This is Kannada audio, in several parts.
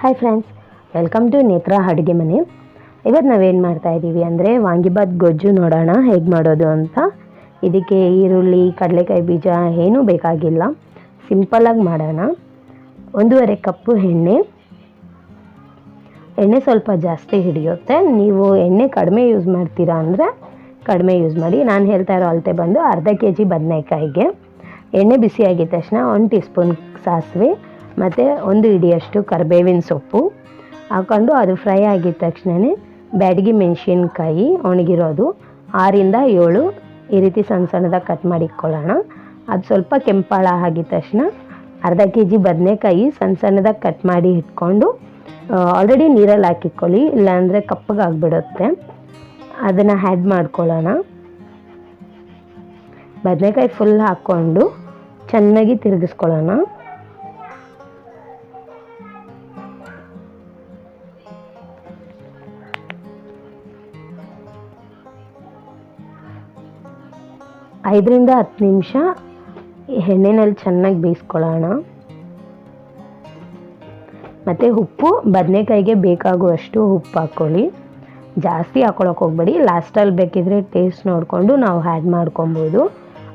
ಹಾಯ್ ಫ್ರೆಂಡ್ಸ್, ವೆಲ್ಕಮ್ ಟು ನೇತ್ರ ಅಡುಗೆ ಮನೆ. ಇವತ್ತು ನಾವೇನು ಮಾಡ್ತಾಯಿದ್ದೀವಿ ಅಂದರೆ ವಾಂಗಿಬಾತ್ ಗೊಜ್ಜು ನೋಡೋಣ ಹೇಗೆ ಮಾಡೋದು ಅಂತ. ಇದಕ್ಕೆ ಈರುಳ್ಳಿ, ಕಡಲೆಕಾಯಿ ಬೀಜ ಏನೂ ಬೇಕಾಗಿಲ್ಲ, ಸಿಂಪಲಾಗಿ ಮಾಡೋಣ. 1.5 ಕಪ್ಪು ಎಣ್ಣೆ ಸ್ವಲ್ಪ ಜಾಸ್ತಿ ಹಿಡಿಯುತ್ತೆ. ನೀವು ಎಣ್ಣೆ ಕಡಿಮೆ ಯೂಸ್ ಮಾಡ್ತೀರಾ ಅಂದರೆ ಕಡಿಮೆ ಯೂಸ್ ಮಾಡಿ. ನಾನು ಹೇಳ್ತಾ ಇರೋ ಅಳತೆ ಬಂದು ಅರ್ಧ kg ಬದನೆಕಾಯಿಗೆ. ಎಣ್ಣೆ ಬಿಸಿಯಾಗಿದ್ದ ತಕ್ಷಣ 1 ಟೀ ಸ್ಪೂನ್ ಸಾಸಿವೆ ಮತ್ತು 1 ಹಿಡಿಯಷ್ಟು ಕರಿಬೇವಿನ ಸೊಪ್ಪು ಹಾಕ್ಕೊಂಡು ಅದು ಫ್ರೈ ಆಗಿದ ತಕ್ಷಣವೇ ಬ್ಯಾಡಗಿ ಮೆಣಸಿನ್ಕಾಯಿ ಒಣಗಿರೋದು 6ರಿಂದ 7 ಈ ರೀತಿ ಸಣ್ಣದಾಗಿ ಕಟ್ ಮಾಡಿ ಇಟ್ಕೊಳ್ಳೋಣ. ಅದು ಸ್ವಲ್ಪ ಕೆಂಪಾಳ ಆಗಿದ ತಕ್ಷಣ ಅರ್ಧ kg ಬದನೆಕಾಯಿ ಸಣ್ಣದಾಗಿ ಕಟ್ ಮಾಡಿ ಇಟ್ಕೊಂಡು ಆಲ್ರೆಡಿ ನೀರಲ್ಲಿ ಹಾಕಿಟ್ಕೊಳ್ಳಿ, ಇಲ್ಲಾಂದರೆ ಕಪ್ಪಗಾಗ್ಬಿಡುತ್ತೆ. ಅದನ್ನು ಆ್ಯಡ್ ಮಾಡ್ಕೊಳ್ಳೋಣ. ಬದನೆಕಾಯಿ ಫುಲ್ ಹಾಕ್ಕೊಂಡು ಚೆನ್ನಾಗಿ ತಿರುಗಿಸ್ಕೊಳ್ಳೋಣ. ಐದರಿಂದ 10 ನಿಮಿಷ ಎಣ್ಣೆನಲ್ಲಿ ಚೆನ್ನಾಗಿ ಬೇಯಿಸ್ಕೊಳ್ಳೋಣ. ಮತ್ತು ಉಪ್ಪು ಬದನೆಕಾಯಿಗೆ ಬೇಕಾಗುವಷ್ಟು ಉಪ್ಪು ಹಾಕ್ಕೊಳ್ಳಿ, ಜಾಸ್ತಿ ಹಾಕ್ಕೊಳಕ್ಕೆ ಹೋಗ್ಬೇಡಿ. ಲಾಸ್ಟಲ್ಲಿ ಬೇಕಿದ್ರೆ ಟೇಸ್ಟ್ ನೋಡಿಕೊಂಡು ನಾವು ಆ್ಯಡ್ ಮಾಡ್ಕೊಬೋದು.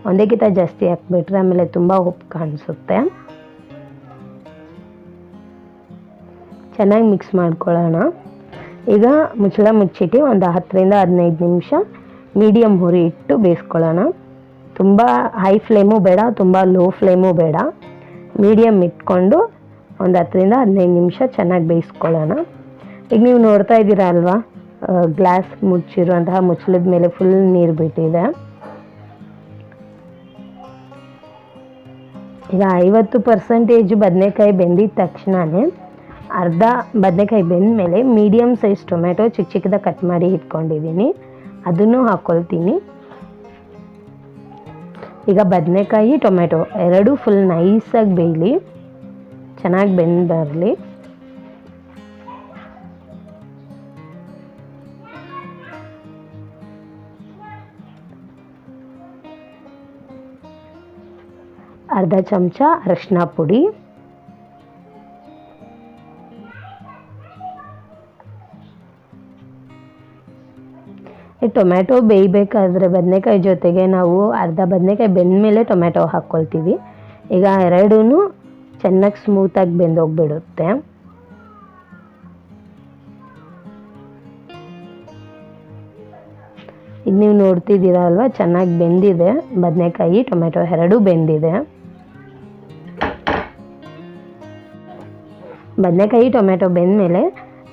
ಒಂದಕ್ಕಿಂತ ಜಾಸ್ತಿ ಹಾಕ್ಬಿಟ್ರೆ ಆಮೇಲೆ ತುಂಬ ಉಪ್ಪು ಕಾಣಿಸುತ್ತೆ. ಚೆನ್ನಾಗಿ ಮಿಕ್ಸ್ ಮಾಡ್ಕೊಳ್ಳೋಣ. ಈಗ ಮುಚ್ಚಳ ಮುಚ್ಚಿಟ್ಟು ಒಂದು 10ರಿಂದ 15 ನಿಮಿಷ ಮೀಡಿಯಮ್ ಹುರಿ ಇಟ್ಟು ಬೇಯಿಸ್ಕೊಳ್ಳೋಣ. ತುಂಬ ಹೈ ಫ್ಲೇಮು ಬೇಡ, ತುಂಬ ಲೋ ಫ್ಲೇಮು ಬೇಡ, ಮೀಡಿಯಮ್ ಇಟ್ಕೊಂಡು ಒಂದು 10ರಿಂದ 15 ನಿಮಿಷ ಚೆನ್ನಾಗಿ ಬೇಯಿಸ್ಕೊಳ್ಳೋಣ. ಈಗ ನೀವು ನೋಡ್ತಾ ಇದ್ದೀರಾ ಅಲ್ವಾ, ಗ್ಲಾಸ್ ಮುಚ್ಚಿರುವಂತಹ ಮುಚ್ಚಳದ ಮೇಲೆ ಫುಲ್ ನೀರು ಬಿಟ್ಟಿದೆ. ಈಗ 50% ಬದನೆಕಾಯಿ ಬೆಂದಿದ ತಕ್ಷಣವೇ ಅರ್ಧ ಬದನೆಕಾಯಿ ಬೆಂದ ಮೇಲೆ ಮೀಡಿಯಮ್ ಸೈಜ್ ಟೊಮೆಟೊ ಚಿಕ್ಕದಾಗಿ ಕಟ್ ಮಾಡಿ ಇಟ್ಕೊಂಡಿದ್ದೀನಿ, ಅದನ್ನು ಹಾಕ್ಕೊಳ್ತೀನಿ. ಈಗ ಬದನೆಕಾಯಿ ಟೊಮೆಟೊ ಎರಡೂ ಫುಲ್ ನೈಸಾಗಿ ಬೇಯಲಿ, ಚೆನ್ನಾಗಿ ಬೆಂದು ಬರಲಿ. ಅರ್ಧ ಚಮಚ ಅರಿಶಿನ ಪುಡಿ, ಟೊಮೆಟೊ ಬೇಯಬೇಕಾದ್ರೆ ಬದನೆಕಾಯಿ ಜೊತೆಗೆ ನಾವು ಅರ್ಧ ಬದನೆಕಾಯಿ ಬೆಂದ ಮೇಲೆ ಟೊಮೆಟೊ ಹಾಕ್ಕೊಳ್ತೀವಿ. ಈಗ ಎರಡೂ ಚೆನ್ನಾಗಿ ಸ್ಮೂತಾಗಿ ಬೆಂದೋಗ್ಬಿಡುತ್ತೆ. ಈಗ ನೀವು ನೋಡ್ತಿದ್ದೀರಾ ಅಲ್ವಾ, ಚೆನ್ನಾಗಿ ಬೆಂದಿದೆ. ಬದನೆಕಾಯಿ ಟೊಮೆಟೊ ಎರಡೂ ಬೆಂದಿದೆ. ಬದನೆಕಾಯಿ ಟೊಮೆಟೊ ಬೆಂದಮೇಲೆ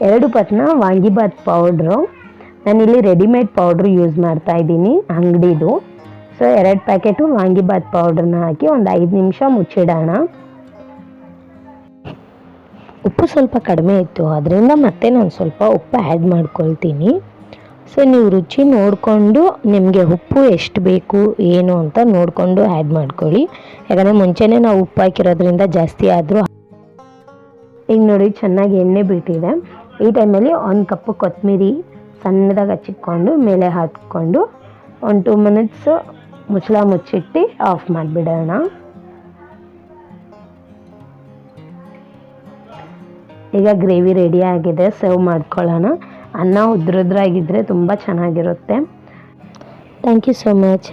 2 ಪಟ್ನ ವಾಂಗಿಬಾತ್ ಪೌಡ್ರು, ನಾನಿಲ್ಲಿ ರೆಡಿಮೇಡ್ ಪೌಡ್ರು ಯೂಸ್ ಮಾಡ್ತಾ ಇದ್ದೀನಿ ಅಂಗಡಿದು. ಸೊ 2 ಪ್ಯಾಕೆಟು ವಾಂಗಿಬಾತ್ ಪೌಡ್ರನ್ನ ಹಾಕಿ ಒಂದು 5 ನಿಮಿಷ ಮುಚ್ಚಿಡೋಣ. ಉಪ್ಪು ಸ್ವಲ್ಪ ಕಡಿಮೆ ಇತ್ತು, ಅದರಿಂದ ಮತ್ತೆ ನಾನು ಸ್ವಲ್ಪ ಉಪ್ಪು ಆ್ಯಡ್ ಮಾಡ್ಕೊಳ್ತೀನಿ. ಸೊ ನೀವು ರುಚಿ ನೋಡಿಕೊಂಡು ನಿಮಗೆ ಉಪ್ಪು ಎಷ್ಟು ಬೇಕು ಏನು ಅಂತ ನೋಡಿಕೊಂಡು ಆ್ಯಡ್ ಮಾಡ್ಕೊಳ್ಳಿ. ಯಾಕಂದರೆ ಮುಂಚೆನೇ ನಾವು ಉಪ್ಪು ಹಾಕಿರೋದ್ರಿಂದ ಜಾಸ್ತಿ ಆದರೂ. ಈಗ ನೋಡಿ ಚೆನ್ನಾಗಿ ಎಣ್ಣೆ ಬಿಟ್ಟಿದೆ. ಈ ಟೈಮಲ್ಲಿ 1 ಕಪ್ಪು ಕೊತ್ತಂಬರಿ ಸಣ್ಣದಾಗಿ ಹಚ್ಚಿಕೊಂಡು ಮೇಲೆ ಹಾಕ್ಕೊಂಡು ಒಂದು 2 ಮಿನಿಟ್ಸ್ ಮುಚ್ಚಳ ಮುಚ್ಚಿಟ್ಟು ಆಫ್ ಮಾಡಿಬಿಡೋಣ. ಈಗ ಗ್ರೇವಿ ರೆಡಿ ಆಗಿದೆ, ಸರ್ವ್ ಮಾಡ್ಕೊಳ್ಳೋಣ. ಅನ್ನ ಉದ್ರುದ್ರಾಗಿದ್ದರೆ ತುಂಬ ಚೆನ್ನಾಗಿರುತ್ತೆ. Thank you so much.